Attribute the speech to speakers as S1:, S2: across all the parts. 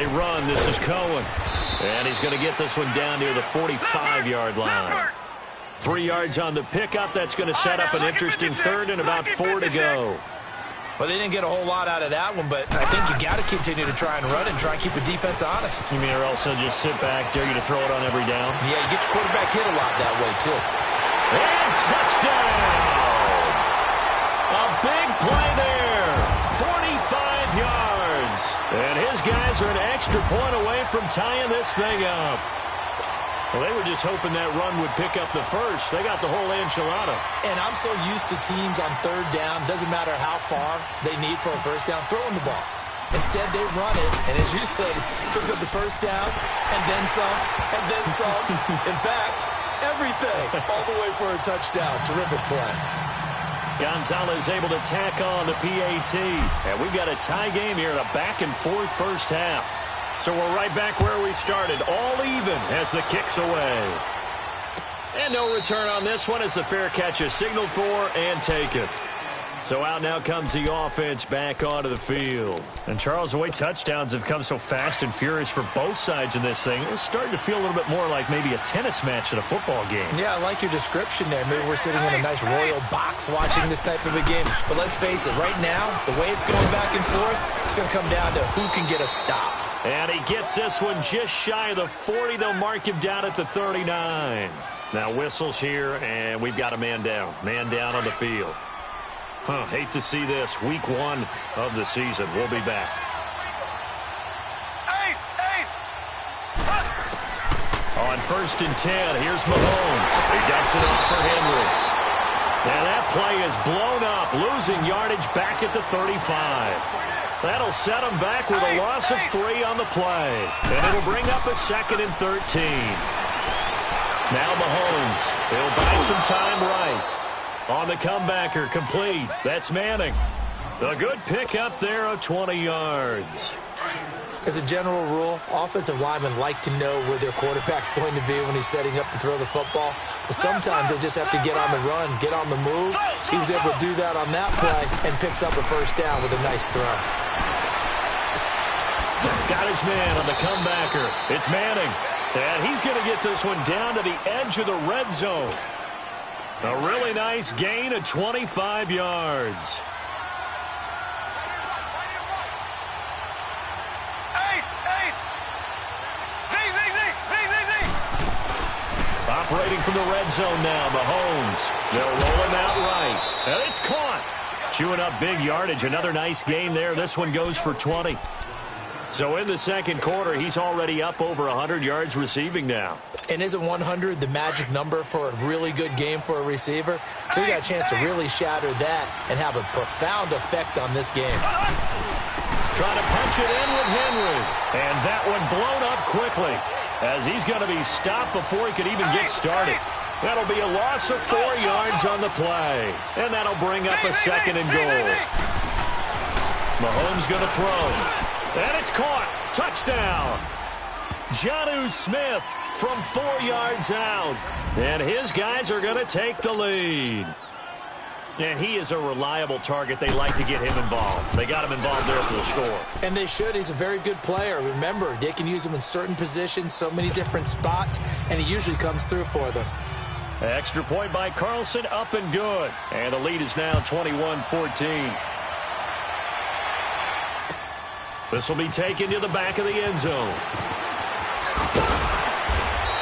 S1: They run. This is Cohen. And he's going to get this one down near the 45-yard line. 3 yards on the pickup. That's going to set up an interesting third and about 4 to go.
S2: Well, they didn't get a whole lot out of that one, but I think you got to continue to try and run and try and keep the defense honest.
S1: You mean or also just sit back, dare you to throw it on every down?
S2: Yeah, you get your quarterback hit a lot that way, too.
S1: And touchdown! A big play there. 45 yards. And his guys are an extra point away from tying this thing up. Well, they were just hoping that run would pick up the first. They got the whole enchilada.
S2: And I'm so used to teams on third down, doesn't matter how far they need for a first down, throwing the ball. Instead, they run it, and as you said, pick up the first down, and then some, and then some. In fact, everything, all the way for a touchdown. Terrific play.
S1: Gonzalez able to tack on the PAT. And we've got a tie game here in a back-and-forth first half. So we're right back where we started, all even as the kick's away. And no return on this one as the fair catch is signaled for and taken. So out now comes the offense back onto the field. And Charles, the way touchdowns have come so fast and furious for both sides in this thing, it's starting to feel a little bit more like maybe a tennis match at a football game.
S2: Yeah, I like your description there. Maybe we're sitting in a nice royal box watching this type of a game. But let's face it, right now, the way it's going back and forth, it's going to come down to who can get a stop.
S1: And he gets this one just shy of the 40. They'll mark him down at the 39. Now whistles here, and we've got a man down. Man down on the field. Hate to see this. Week 1 of the season. We'll be back. On 1st and 10, here's Mahomes. He dumps it off for Henry. And that play is blown up, losing yardage back at the 35. That'll set him back with a loss of 3 on the play. And it'll bring up a 2nd and 13. Now Mahomes. He'll buy some time right. On the comebacker, complete. That's Manning. A good pickup there of 20 yards.
S2: As a general rule, offensive linemen like to know where their quarterback's going to be when he's setting up to throw the football. But sometimes they just have to get on the run, get on the move. He was able to do that on that play and picks up a first down with a nice throw.
S1: Got his man on the comebacker. It's Manning. And he's going to get this one down to the edge of the red zone. A really nice gain of 25 yards. Operating from the red zone now, Mahomes. They'll roll him out right. And it's caught. Chewing up big yardage. Another nice gain there. This one goes for 20. So in the second quarter, he's already up over 100 yards receiving now.
S2: And isn't 100 the magic number for a really good game for a receiver? So he got a chance to really shatter that and have a profound effect on this game.
S1: Trying to punch it in with Henry. And that one blown up quickly as he's going to be stopped before he could even get started. That'll be a loss of 4 yards on the play. And that'll bring up a 2nd and goal. Mahomes going to throw. And it's caught. Touchdown. Jonnu Smith from 4 yards out. And his guys are going to take the lead. And he is a reliable target. They like to get him involved. They got him involved there for the score.
S2: And they should. He's a very good player. Remember, they can use him in certain positions, so many different spots, and he usually comes through for them.
S1: Extra point by Carlson, up and good. And the lead is now 21-14. This will be taken to the back of the end zone.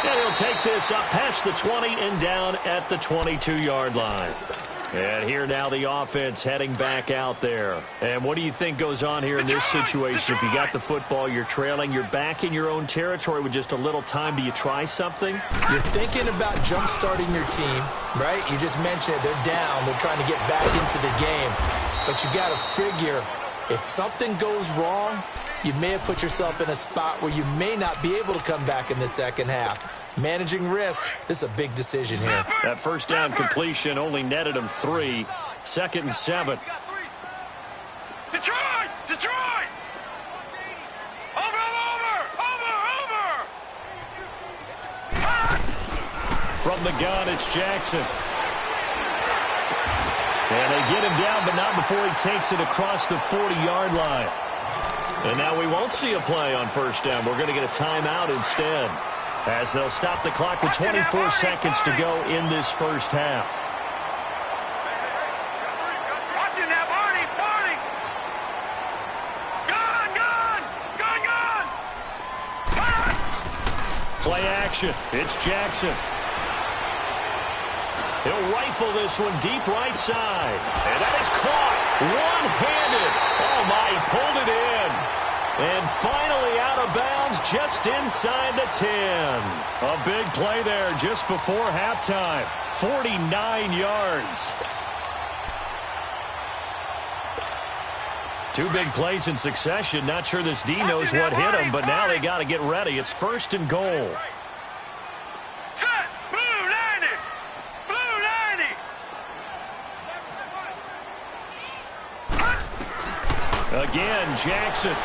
S1: And he'll take this up past the 20 and down at the 22-yard line. And here now the offense heading back out there. And what do you think goes on here in this situation? If you got the football, you're trailing, you're back in your own territory with just a little time. Do you try something?
S2: You're thinking about jump-starting your team, right? You just mentioned it. They're down. They're trying to get back into the game. But you got to figure, if something goes wrong, you may have put yourself in a spot where you may not be able to come back in the second half. Managing risk, this is a big decision here.
S1: That first down completion only netted him 3. 2nd and 7.
S3: Detroit! Detroit! Over!
S1: From the gun, it's Jackson. And they get him down, but not before he takes it across the 40-yard line. And now we won't see a play on first down. We're going to get a timeout instead, as they'll stop the clock with 24 seconds to go in this first half. Play action. It's Jackson. He'll rifle this one deep right side. And that is caught one-handed. Oh, my, he pulled it in. And finally out of bounds just inside the 10. A big play there just before halftime. 49 yards. Two big plays in succession. Not sure this D knows what hit him, but now they got to get ready. It's first and goal. Again, Jackson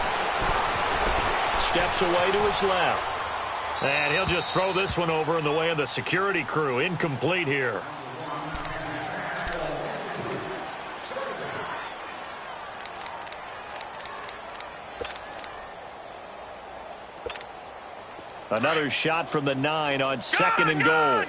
S1: steps away to his left. And he'll just throw this one over in the way of the security crew. Incomplete here. Another shot from the 9 on second and goal.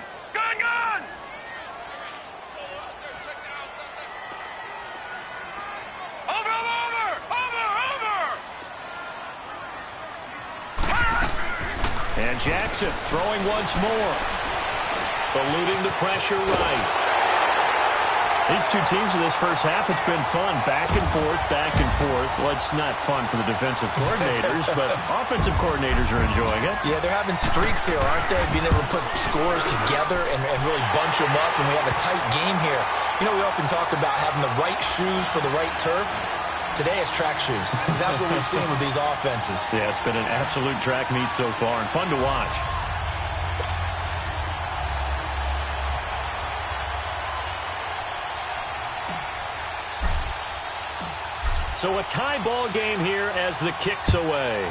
S1: And Jackson throwing once more. Eluding the pressure right. These two teams in this first half, it's been fun. Back and forth, back and forth. Well, it's not fun for the defensive coordinators, but offensive coordinators are enjoying it.
S2: Yeah, they're having streaks here, aren't they? Being able to put scores together and really bunch them up, and we have a tight game here. You know, we often talk about having the right shoes for the right turf. Today it's track shoes. That's what we've seen with these offenses.
S1: Yeah, it's been an absolute track meet so far and fun to watch. So a tie ball game here as the kick's away.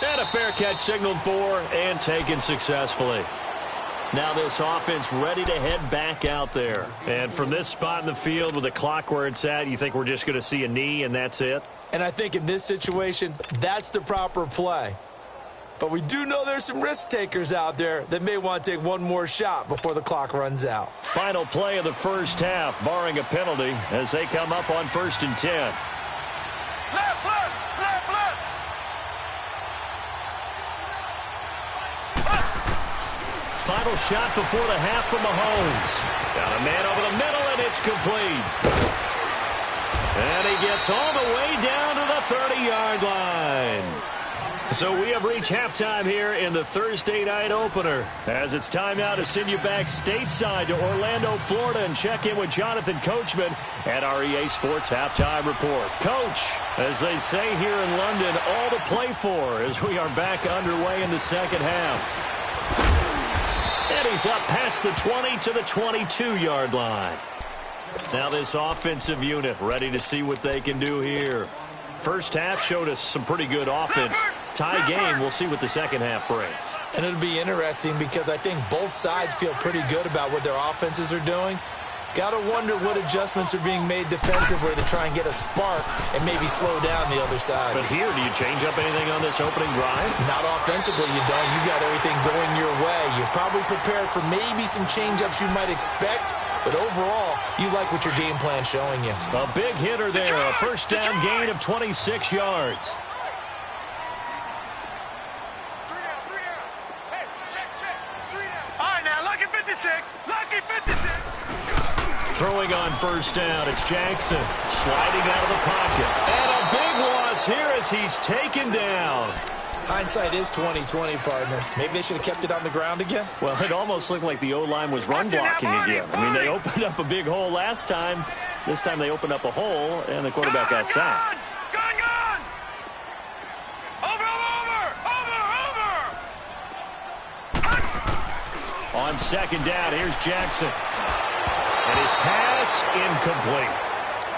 S1: And a fair catch signaled for and taken successfully. Now this offense ready to head back out there. And from this spot in the field with the clock where it's at, you think we're just going to see a knee and that's it?
S2: And I think in this situation, that's the proper play. But we do know there's some risk takers out there that may want to take one more shot before the clock runs out.
S1: Final play of the first half, barring a penalty, as they come up on 1st and 10.
S3: Left, left, left, left.
S1: Final shot before the half from Mahomes. Got a man over the middle, and it's complete. And he gets all the way down to the 30-yard line. So we have reached halftime here in the Thursday night opener, as it's time now to send you back stateside to Orlando, Florida, and check in with Jonathan Coachman at our EA Sports Halftime Report. Coach, as they say here in London, all to play for as we are back underway in the second half. And he's up past the 20 to the 22-yard line. Now this offensive unit ready to see what they can do here. First half showed us some pretty good offense. Tie game, we'll see what the second half brings.
S2: And it'll be interesting because I think both sides feel pretty good about what their offenses are doing. Got to wonder what adjustments are being made defensively to try and get a spark and maybe slow down the other side.
S1: But here, do you change up anything on this opening drive?
S2: Not offensively, you don't. You got everything going your way. You've probably prepared for maybe some change-ups you might expect, but overall, you like what your game plan's showing you.
S1: A big hitter there, a first down gain of 26 yards.
S3: Lucky 56.
S1: Throwing on first down, it's Jackson sliding out of the pocket. And a big loss here as he's taken down.
S2: Hindsight is 20/20, partner. Maybe they should have kept it on the ground again.
S1: Well, it almost looked like the O-line was run blocking again. I mean, they opened up a big hole last time. This time they opened up a hole, and the quarterback got sacked.
S3: Gone. Over.
S1: On second down, here's Jackson. And his pass incomplete.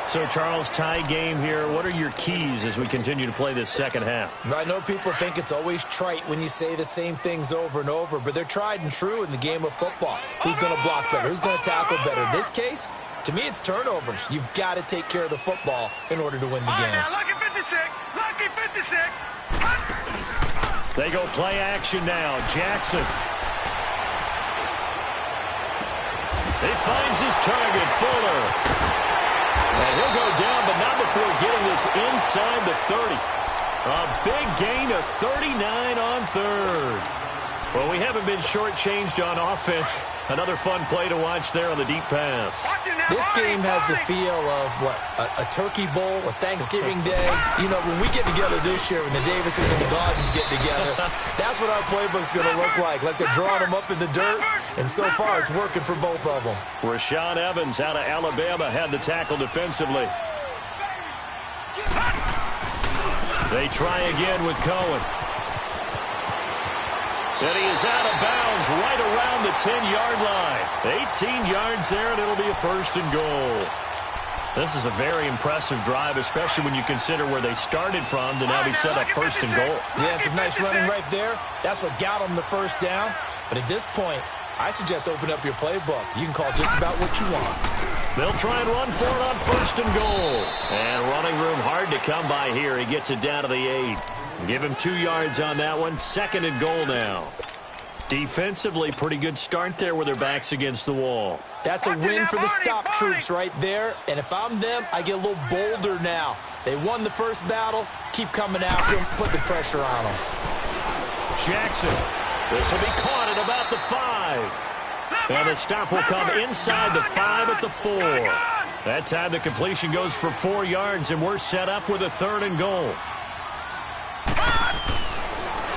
S1: So, Charles, tie game here. What are your keys as we continue to play this second half?
S2: I know people think it's always trite when you say the same things over and over, but they're tried and true in the game of football. Who's going to block better? Who's going to tackle better? In this case, To me, it's turnovers. You've got to take care of the football in order to win the game.
S3: Now, lucky 56. Lucky 56.
S1: They go play action now. Jackson. He finds his target, Fuller. And he'll go down, but not before getting this inside the 30. A big gain of 39 on third. Well, we haven't been shortchanged on offense. Another fun play to watch there on the deep pass.
S2: This game has the feel of, a turkey bowl, a Thanksgiving day. You know, when we get together this year, when the Davises and the Gardens get together, that's what our playbook's going to look like. Like they're drawing them up in the dirt, and so far it's working for both of them.
S1: Rashaan Evans out of Alabama had the tackle defensively. They try again with Cohen. And he is out of bounds right around the 10-yard line. 18 yards there, and it'll be a first and goal. This is a very impressive drive, especially when you consider where they started from to now be set up first and goal.
S2: Yeah, and some nice running right there. That's what got them the first down. But at this point, I suggest open up your playbook. You can call just about what you want.
S1: They'll try and run for it on first and goal. And running room hard to come by here. He gets it down to the 8. Give him 2 yards on that one. Second and goal now. Defensively, pretty good start there with their backs against the wall.
S2: That's a win for the stop troops right there. And if I'm them, I get a little bolder now. They won the first battle. Keep coming after them. Put the pressure on them.
S1: Jackson. This will be caught at about the 5. And the stop will come inside the 5 at the 4. That time the completion goes for 4 yards, and we're set up with a third and goal.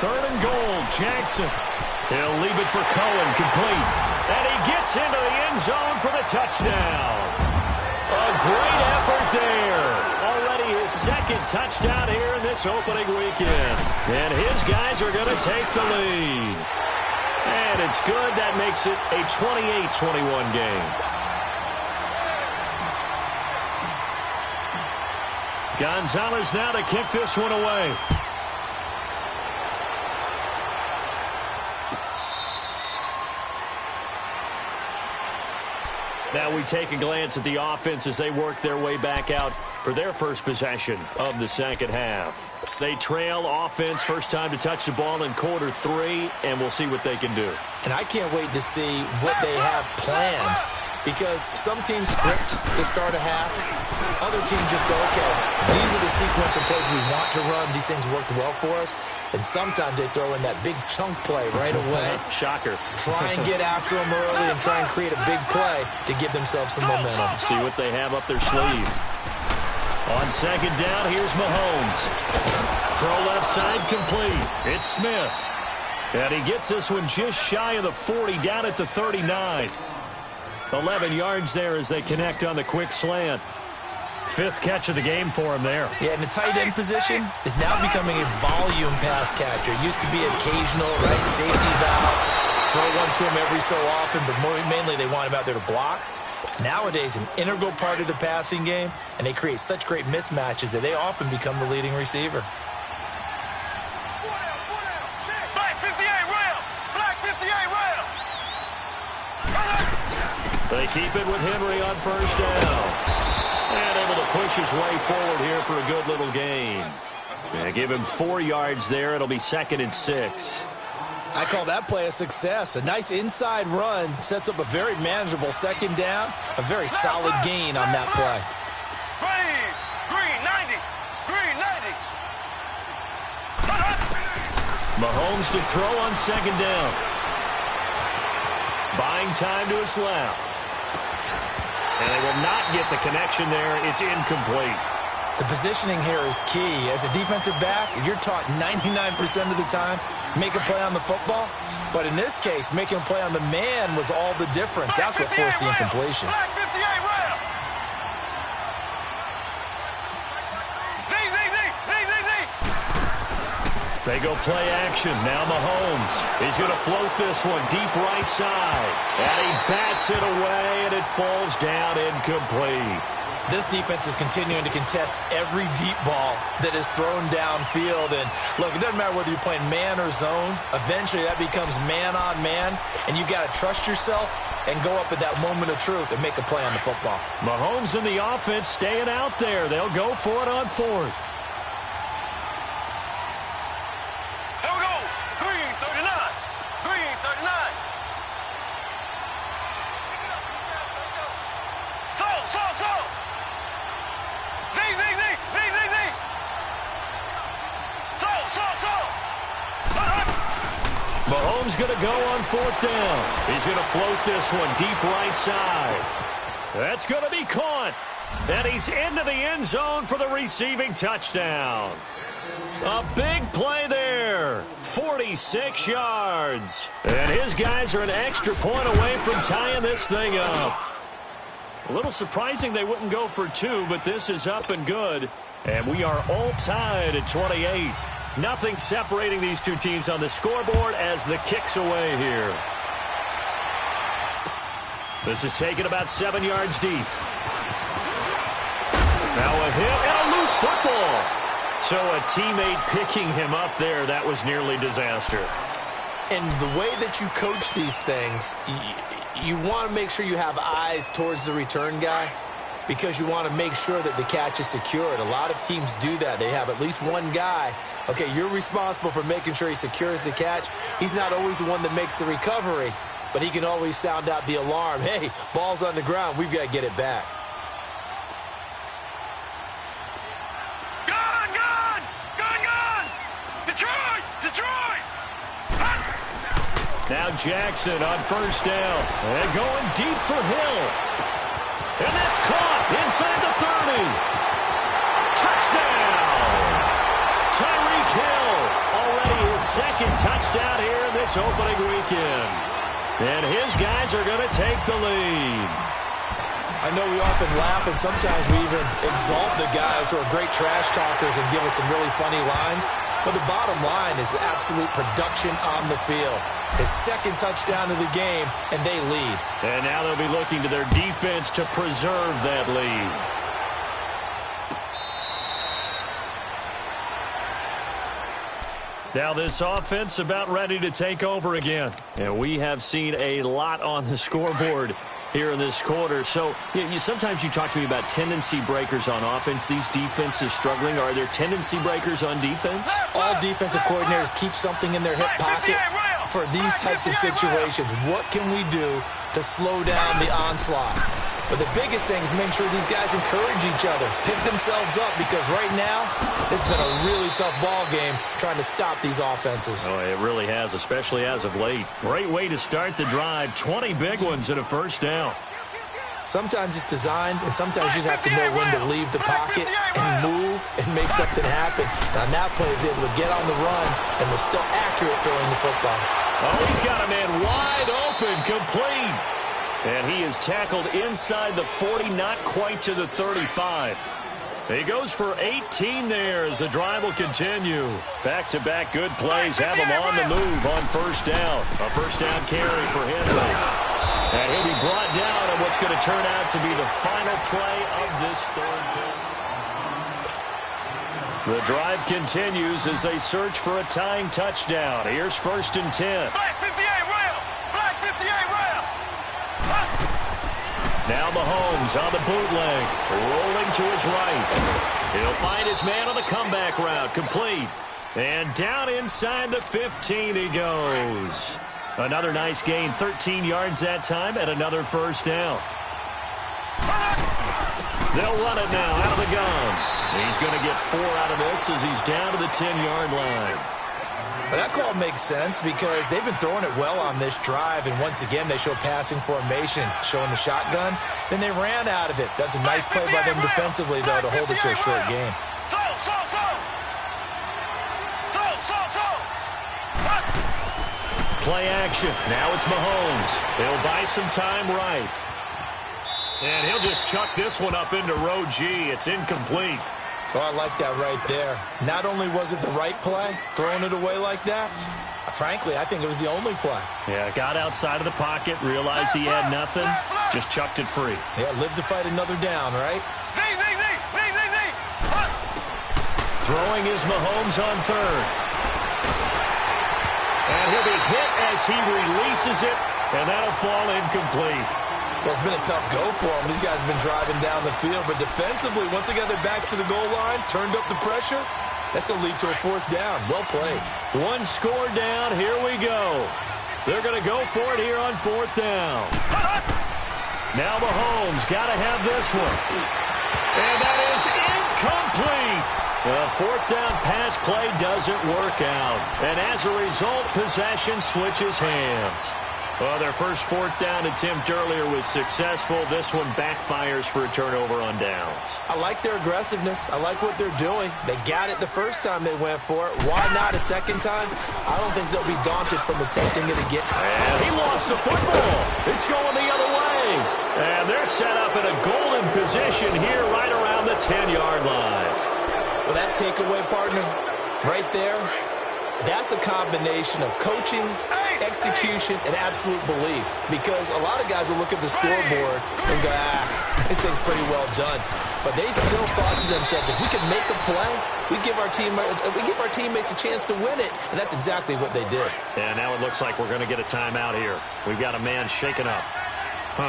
S1: Third and goal, Jackson. He'll leave it for Cohen, complete. And he gets into the end zone for the touchdown. A great effort there. Already his second touchdown here in this opening weekend. And his guys are going to take the lead. And it's good. That makes it a 28-21 game. Gonzalez now to kick this one away. Now we take a glance at the offense as they work their way back out for their first possession of the second half. They trail offense, first time to touch the ball in quarter 3, and we'll see what they can do.
S2: And I can't wait to see what they have planned, because some teams script to start a half. Other teams just go, okay, these are the sequence of plays we want to run. These things worked well for us. And sometimes they throw in that big chunk play right away.
S1: Shocker.
S2: Try and get after them early and try and create a big play to give themselves some momentum.
S1: See what they have up their sleeve. On second down, here's Mahomes. Throw left side complete. It's Smith. And he gets this one just shy of the 40, down at the 39. 11 yards there as they connect on the quick slant. 5th catch of the game for him there.
S2: Yeah, and the tight end position is now becoming a volume pass catcher. It used to be occasional, right, safety valve. Throw one to him every so often, but mainly they want him out there to block. Nowadays, an integral part of the passing game, and they create such great mismatches that they often become the leading receiver.
S3: Black 58 rail. Black 58 rail.
S1: They keep it with Henry on first down. And able to push his way forward here for a good little gain. And give him 4 yards there. It'll be 2nd and 6.
S2: I call that play a success. A nice inside run sets up a very manageable second down. A very solid gain on that play.
S3: Green 90. Green 90.
S1: Mahomes to throw on second down. Buying time to his left. And they will not get the connection there. It's incomplete.
S2: The positioning here is key. As a defensive back, you're taught 99% of the time, make a play on the football. But in this case, making a play on the man was all the difference. That's what forced the incompletion.
S3: Black 58 rail.
S1: They go play action. Now Mahomes. He's going to float this one deep right side. And he bats it away, and it falls down incomplete.
S2: This defense is continuing to contest every deep ball that is thrown downfield. And, look, it doesn't matter whether you're playing man or zone. Eventually, that becomes man on man, and you've got to trust yourself and go up at that moment of truth and make a play on the football.
S1: Mahomes and the offense staying out there. They'll go for it on fourth.
S3: Here we go. Green 39. Green 39. So. Z. So.
S1: Mahomes going to go on fourth down. He's going to float this one deep right side. That's going to be caught. And he's into the end zone for the receiving touchdown. A big play there. 46 yards. And his guys are an extra point away from tying this thing up. A little surprising they wouldn't go for two, but this is up and good. And we are all tied at 28. Nothing separating these two teams on the scoreboard as the kick's away here. This is taken about 7 yards deep. Now a hit and a loose football. So a teammate picking him up there, that was nearly disaster.
S2: And the way that you coach these things, you want to make sure you have eyes towards the return guy because you want to make sure that the catch is secured. A lot of teams do that. They have at least one guy. Okay, you're responsible for making sure he secures the catch. He's not always the one that makes the recovery, but he can always sound out the alarm. Hey, ball's on the ground. We've got to get it back.
S1: Now Jackson on first down. And going deep for Hill. And that's caught inside the 30. Touchdown! Tyreek Hill. Already his second touchdown here in this opening weekend. And his guys are going to take the lead.
S2: I know we often laugh and sometimes we even exalt the guys who are great trash talkers and give us some really funny lines. But the bottom line is absolute production on the field. His second touchdown of the game, and they lead.
S1: And now they'll be looking to their defense to preserve that lead. Now this offense about ready to take over again. And we have seen a lot on the scoreboard here in this quarter. So sometimes you talk to me about tendency breakers on offense. These defenses struggling. Are there tendency breakers on defense?
S2: All defensive coordinators keep something in their hip pocket for these types of situations. What can we do to slow down the onslaught? But the biggest thing is make sure these guys encourage each other, pick themselves up, because right now it's been a really tough ball game trying to stop these offenses.
S1: Oh, it really has, especially as of late. Great way to start the drive. 20 big ones and a first down.
S2: Sometimes it's designed, and sometimes you just have to know when to leave the pocket and move and make something happen. Now, that player is able to get on the run and was still accurate throwing the football.
S1: Oh, he's got a man wide open, complete. And he is tackled inside the 40, not quite to the 35. He goes for 18 there as the drive will continue. Back-to-back good plays have him on the move on first down. A first down carry for Henry. And he'll be brought down on what's going to turn out to be the final play of this third quarter. The drive continues as they search for a tying touchdown. Here's 1st and 10.
S3: Black 58 rail. Black 58 rail.
S1: Now Mahomes on the bootleg, rolling to his right. He'll find his man on the comeback route, complete. And down inside the 15 he goes. Another nice gain, 13 yards that time, and another first down. They'll run it now out of the gun. He's going to get 4 out of this as he's down to the 10-yard line.
S2: But that call makes sense because they've been throwing it well on this drive, and once again they show passing formation, showing the shotgun. Then they ran out of it. That's a nice play by them defensively, though, to hold it to a short game.
S1: Play action. Now it's Mahomes. He'll buy some time right. And he'll just chuck this one up into row G. It's incomplete.
S2: Oh, I like that right there. Not only was it the right play, throwing it away like that, frankly, I think it was the only play.
S1: Yeah, got outside of the pocket, realized he had nothing, just chucked it free.
S2: Yeah, live to fight another down, right?
S1: Throwing is Mahomes on third. And he'll be hit as he releases it And that'll fall incomplete.
S2: Well, it's been a tough go for them. These guys have been driving down the field. But defensively, once they got their backs to the goal line, turned up the pressure, that's going to lead to a fourth down. Well played.
S1: One score down. Here we go. They're going to go for it here on fourth down. Now Mahomes got to have this one. And that is incomplete. The fourth down pass play doesn't work out. And as a result, possession switches hands. Well, their first fourth down attempt earlier was successful. This one backfires for a turnover on downs.
S2: I like their aggressiveness. I like what they're doing. They got it the first time they went for it. Why not a second time? I don't think they'll be daunted from attempting it again.
S1: And he lost the football. It's going the other way. And they're set up in a golden position here right around the 10-yard line.
S2: Well, that takeaway, partner, right there, that's a combination of coaching, execution, and absolute belief. Because a lot of guys will look at the scoreboard and go, this thing's pretty well done. But they still thought to themselves, if we can make a play, we give our teammates a chance to win it. And that's exactly what they did.
S1: And now it looks like we're going to get a timeout here. We've got a man shaken up.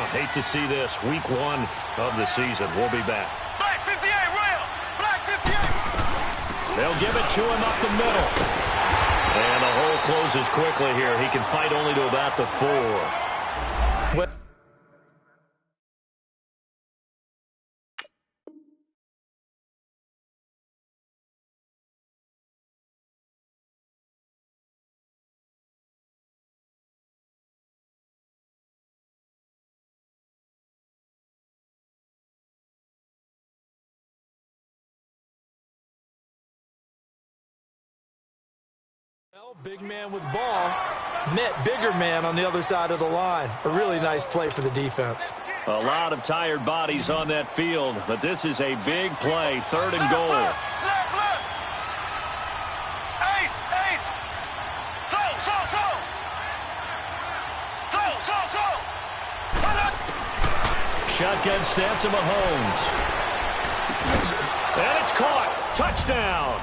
S1: Hate to see this. Week 1 of the season. We'll be back.
S3: Black 58, Rail! Black 58!
S1: They'll give it to him up the middle. And the hole closes quickly here. He can fight only to about the 4.
S2: Well, big man with ball met bigger man on the other side of the line. A really nice play for the defense.
S1: A lot of tired bodies on that field, but this is a big play, 3rd and goal.
S3: Left! Ace! So!
S1: Shotgun snap to Mahomes. And it's caught. Touchdown.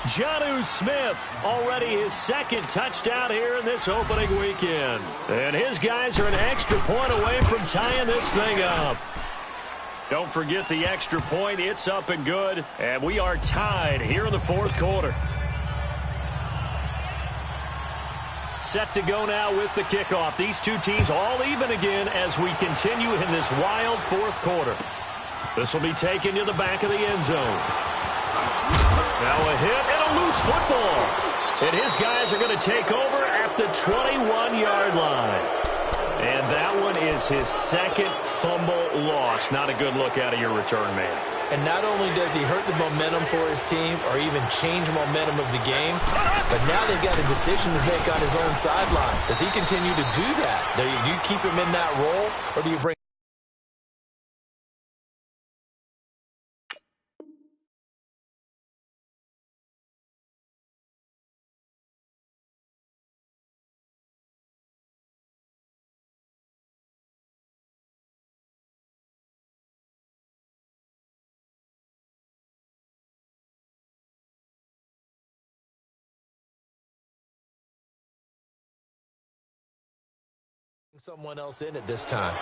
S1: Jonnu Smith, already his 2nd touchdown here in this opening weekend. And his guys are an extra point away from tying this thing up. Don't forget the extra point. It's up and good. And we are tied here in the 4th quarter. Set to go now with the kickoff. These two teams all even again as we continue in this wild 4th quarter. This will be taken to the back of the end zone. Now a hit and a loose football. And his guys are going to take over at the 21-yard line. And that one is his 2nd fumble loss. Not a good look out of your return man.
S2: And not only does he hurt the momentum for his team or even change momentum of the game, but now they've got a decision to make on his own sideline. Does he continue to do that? Do you keep him in that role, or do you bring someone else in at this time?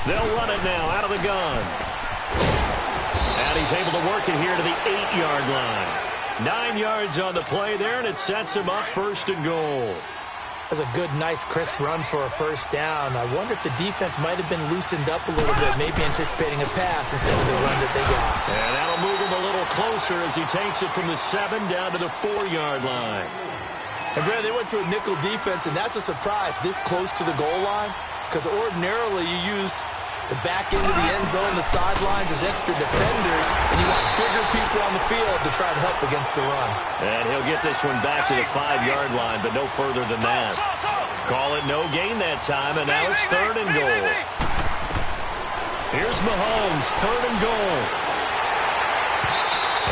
S1: They'll run it now out of the gun. And he's able to work it here to the 8-yard line. 9 yards on the play there, and it sets him up 1st and goal.
S2: That's a good, nice, crisp run for a first down. I wonder if the defense might have been loosened up a little bit, maybe anticipating a pass instead of the run that they got.
S1: And that'll move him a little closer as he takes it from the 7 down to the 4-yard line.
S2: And, Brad, they went to a nickel defense, and that's a surprise this close to the goal line, because ordinarily you use the back end of the end zone, the sidelines as extra defenders, and you want bigger people on the field to try to help against the run.
S1: And he'll get this one back to the 5-yard line, but no further than that. Call it no gain that time, and now it's 3rd and goal. Here's Mahomes, 3rd and goal.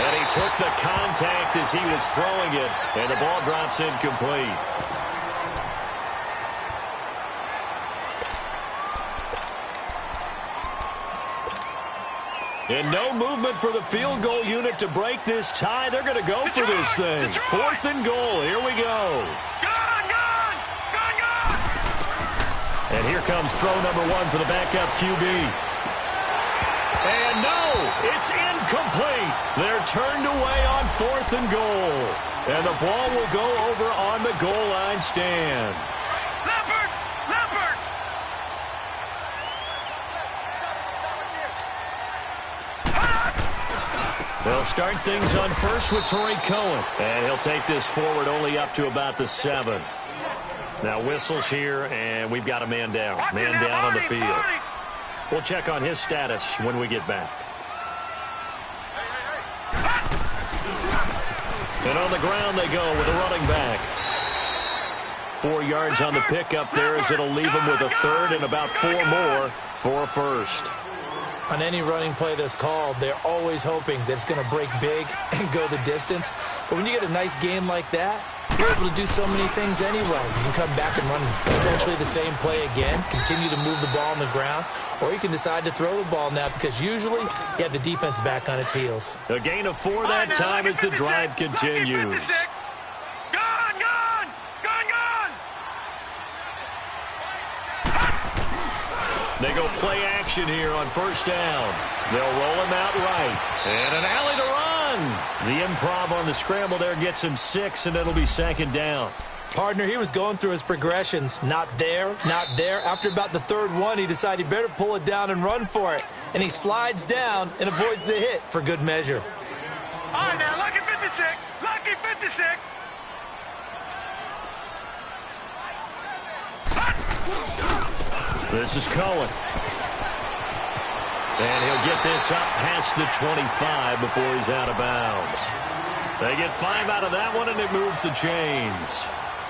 S1: And he took the contact as he was throwing it, and the ball drops incomplete. And no movement for the field goal unit to break this tie. They're going to go for this thing. 4th and goal. Here we go.
S3: Gone!
S1: And here comes throw number 1 for the backup QB. And no, it's incomplete. They're turned away on 4th and goal. And the ball will go over on the goal line stand.
S3: Leopard!
S1: They'll start things on first with Torrey Cohen. And he'll take this forward only up to about the 7. Now whistles here, and we've got a man down. Man down on the field. We'll check on his status when we get back. And on the ground they go with a running back. 4 yards on the pickup there as it'll leave him with a 3rd and about 4 more for a first.
S2: On any running play that's called, they're always hoping that it's going to break big and go the distance. But when you get a nice game like that, you're able to do so many things anyway. You can come back and run essentially the same play again, continue to move the ball on the ground, or you can decide to throw the ball now because usually you have the defense back on its heels.
S1: A gain of 4 that time as the drive continues. They go play action here on first down. They'll roll him out right. And an alley to run. The improv on the scramble there gets him 6, and it'll be 2nd down.
S2: Partner, he was going through his progressions. Not there, not there. After about the 3rd one, he decided he better pull it down and run for it. And he slides down and avoids the hit for good measure.
S3: All right, now, lucky 56. Lucky 56.
S1: This is Cohen. And he'll get this up past the 25 before he's out of bounds. They get 5 out of that one, and it moves the chains.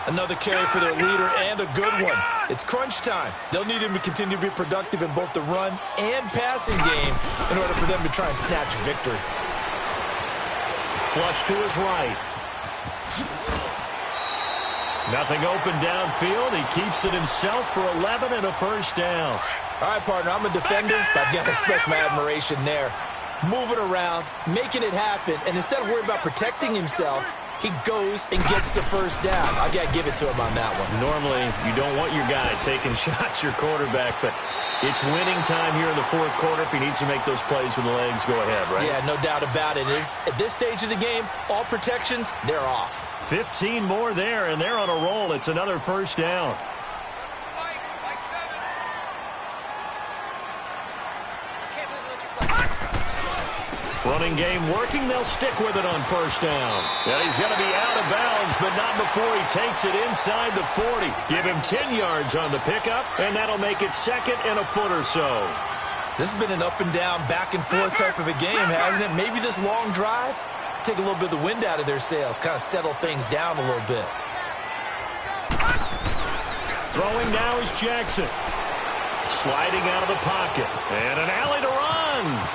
S2: Another carry for their leader and a good one. It's crunch time. They'll need him to continue to be productive in both the run and passing game in order for them to try and snatch victory.
S1: Flush to his right. Nothing open downfield. He keeps it himself for 11 and a first down.
S2: All right, partner, I'm a defender. I've got to express my admiration there. Moving around, making it happen, and instead of worrying about protecting himself, he goes and gets the first down. I got to give it to him on that one.
S1: Normally, you don't want your guy taking shots, your quarterback, but it's winning time here in the 4th quarter. If he needs to make those plays with the legs, go ahead, right?
S2: Yeah, no doubt about it. At this stage of the game, all protections, they're off.
S1: 15 more there, and they're on a roll. It's another first down. Running game working. They'll stick with it on first down. And he's going to be out of bounds, but not before he takes it inside the 40. Give him 10 yards on the pickup, and that'll make it 2nd and a foot or so.
S2: This has been an up and down, back and forth type of a game, hasn't it? Maybe this long drive take a little bit of the wind out of their sails, kind of settle things down a little bit.
S1: Throwing now is Jackson. Sliding out of the pocket. And an alley to run.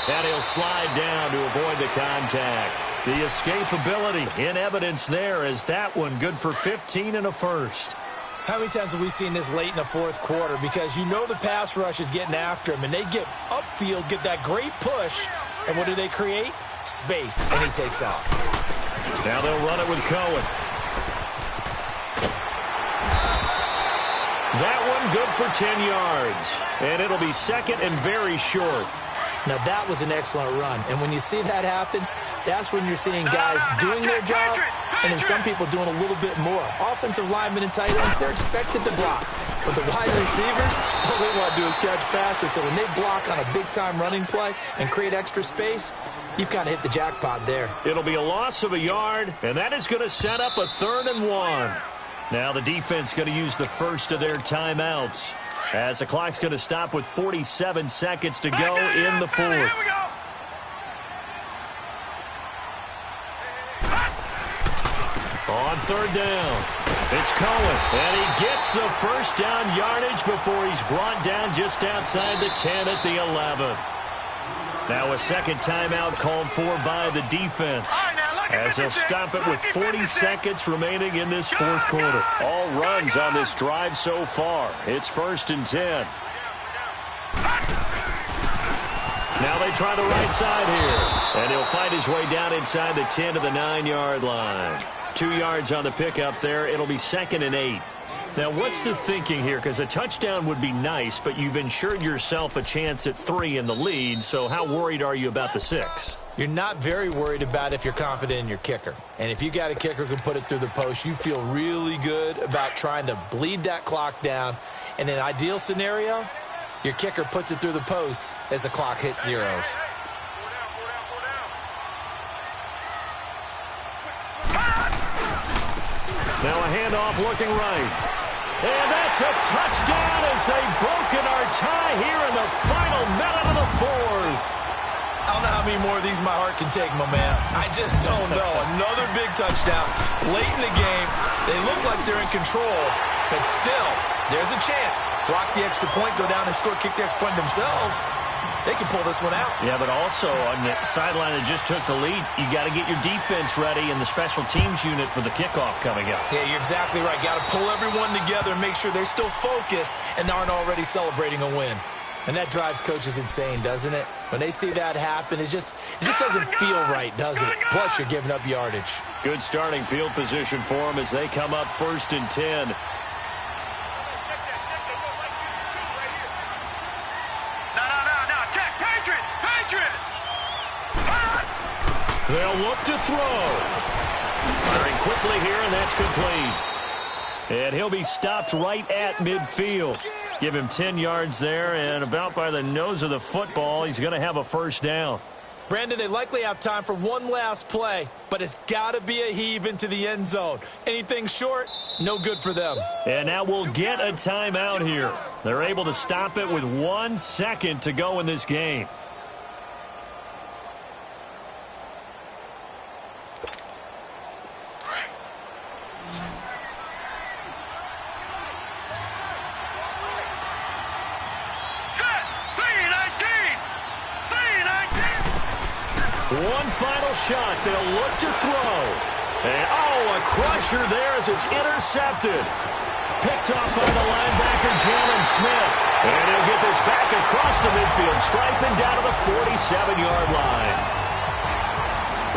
S1: And he'll slide down to avoid the contact. The escapability in evidence there as that one good for 15 and a first.
S2: How many times have we seen this late in the 4th quarter? Because you know the pass rush is getting after him, and they get upfield, get that great push, and what do they create? Space, and he takes off.
S1: Now they'll run it with Cohen. That one good for 10 yards. And it'll be 2nd and very short.
S2: Now, that was an excellent run. And when you see that happen, that's when you're seeing guys doing their job and then some people doing a little bit more. Offensive linemen and tight ends, they're expected to block. But the wide receivers, all they want to do is catch passes. So when they block on a big-time running play and create extra space, you've kind of hit the jackpot there.
S1: It'll be a loss of a yard, and that is going to set up a 3rd and 1. Now the defense going to use the first of their timeouts as the clock's going to stop with 47 seconds to go in the 4th. On 3rd down, it's Cohen, and he gets the first down yardage before he's brought down just outside the 10 at the 11. Now a 2nd timeout called for by the defense as they'll stop it with 40 seconds remaining in this 4th quarter. All runs on this drive so far. It's 1st and 10. Now they try the right side here. And he'll find his way down inside the 10 to the 9-yard line. 2 yards on the pickup there. It'll be 2nd and 8. Now, what's the thinking here? Because a touchdown would be nice, but you've ensured yourself a chance at 3 in the lead. So how worried are you about the 6?
S2: You're not very worried about if you're confident in your kicker. And if you got a kicker who can put it through the post, you feel really good about trying to bleed that clock down. In an ideal scenario, your kicker puts it through the post as the clock hits zeros.
S1: Now a handoff looking right. And that's a touchdown as they've broken our tie here in the final minute of the 4th.
S2: I don't know how many more of these my heart can take, my man. I just don't know. Another big touchdown late in the game. They look like they're in control, but still, there's a chance. Block the extra point, go down and score, kick the extra point themselves. They can pull this one out.
S1: Yeah, but also on the sideline that just took the lead, you got to get your defense ready and the special teams unit for the kickoff coming up.
S2: Yeah, you're exactly right. Got to pull everyone together and make sure they're still focused and aren't already celebrating a win. And that drives coaches insane, doesn't it? When they see that happen, it just doesn't feel right, does it? Plus, you're giving up yardage.
S1: Good starting field position for them as they come up 1st and 10. They'll look to throw. Firing quickly here, and that's complete. And he'll be stopped right at midfield. Give him 10 yards there, and about by the nose of the football, he's going to have a 1st down.
S2: Brandon, they likely have time for one last play, but it's got to be a heave into the end zone. Anything short, no good for them.
S1: And now we'll get a timeout here. They're able to stop it with 1 second to go in this game. One final shot. They'll look to throw. And, a crusher there as it's intercepted. Picked off by the linebacker, Jalen Smith. And he'll get this back across the midfield stripe and down to the 47-yard line.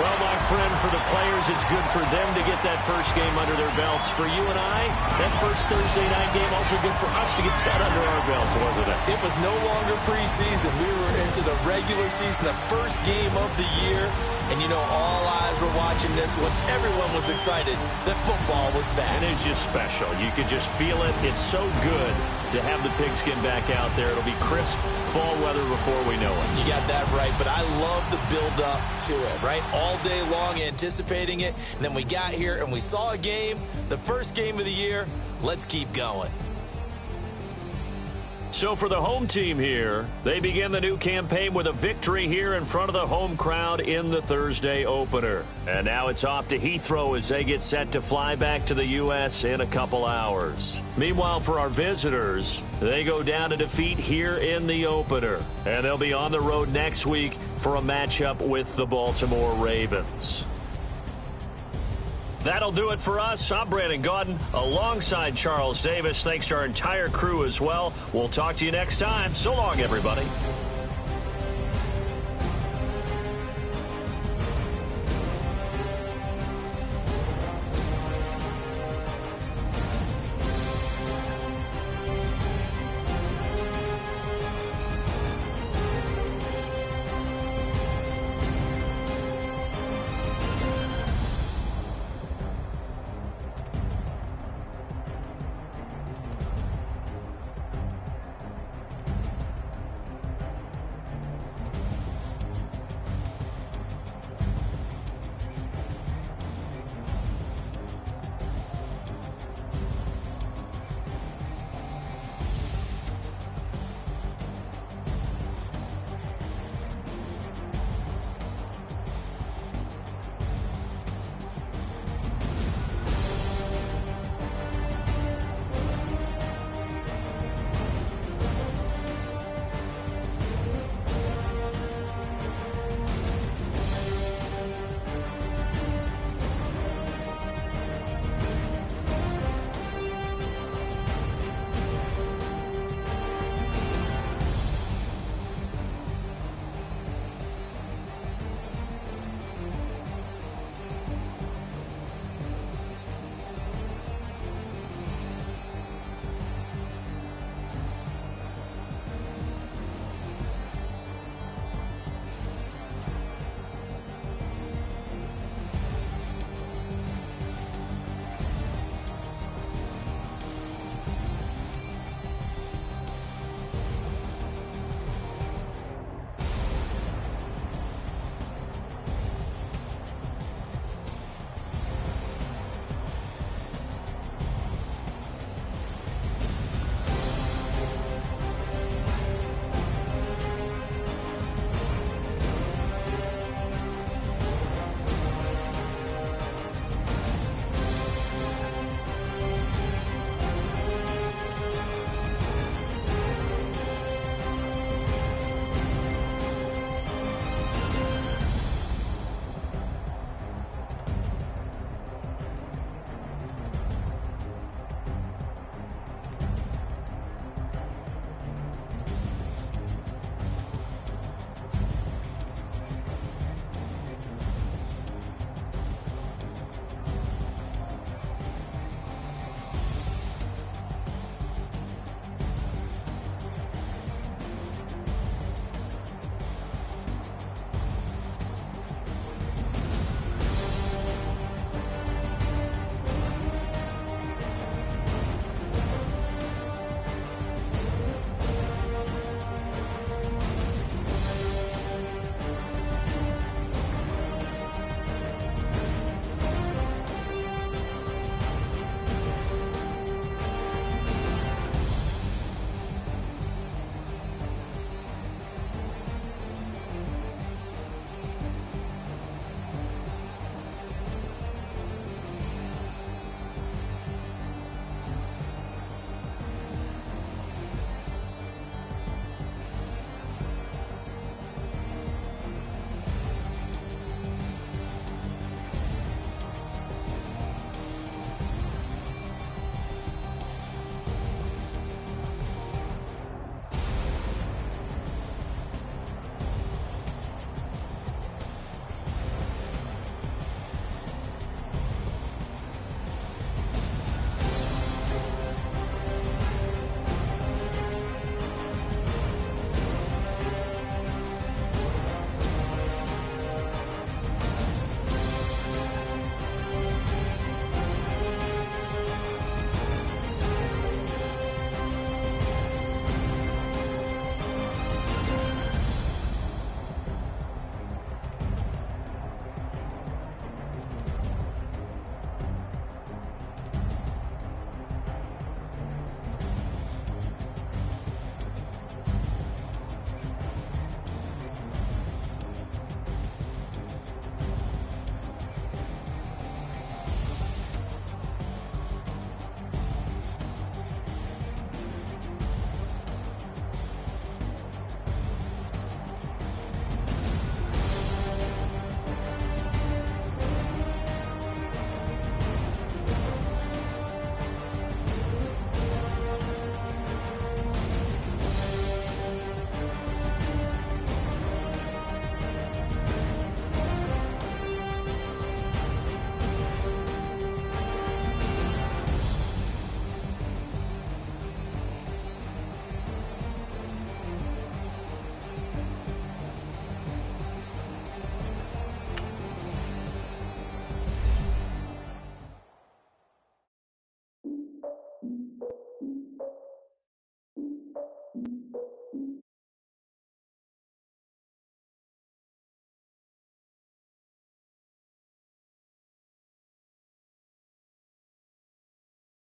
S1: Well, my friend, for the players, it's good for them to get that first game under their belts. For you and I, that first Thursday night game, also good for us to get that under our belts, wasn't it?
S2: It was no longer preseason. We were into the regular season, the first game of the year. And, you know, all eyes were watching this when everyone was excited that football was back.
S1: And it's just special. You could just feel it. It's so good to have the pigskin back out there. It'll be crisp fall weather before we know it.
S2: You got that right, but I love the build-up to it, right? All day long anticipating it, and then we got here and we saw a game, the first game of the year. Let's keep going.
S1: So for the home team here, they begin the new campaign with a victory here in front of the home crowd in the Thursday opener. And now it's off to Heathrow as they get set to fly back to the U.S. in a couple hours. Meanwhile, for our visitors, they go down to defeat here in the opener. And they'll be on the road next week for a matchup with the Baltimore Ravens. That'll do it for us. I'm Brandon Gaudin alongside Charles Davis. Thanks to our entire crew as well. We'll talk to you next time. So long, everybody.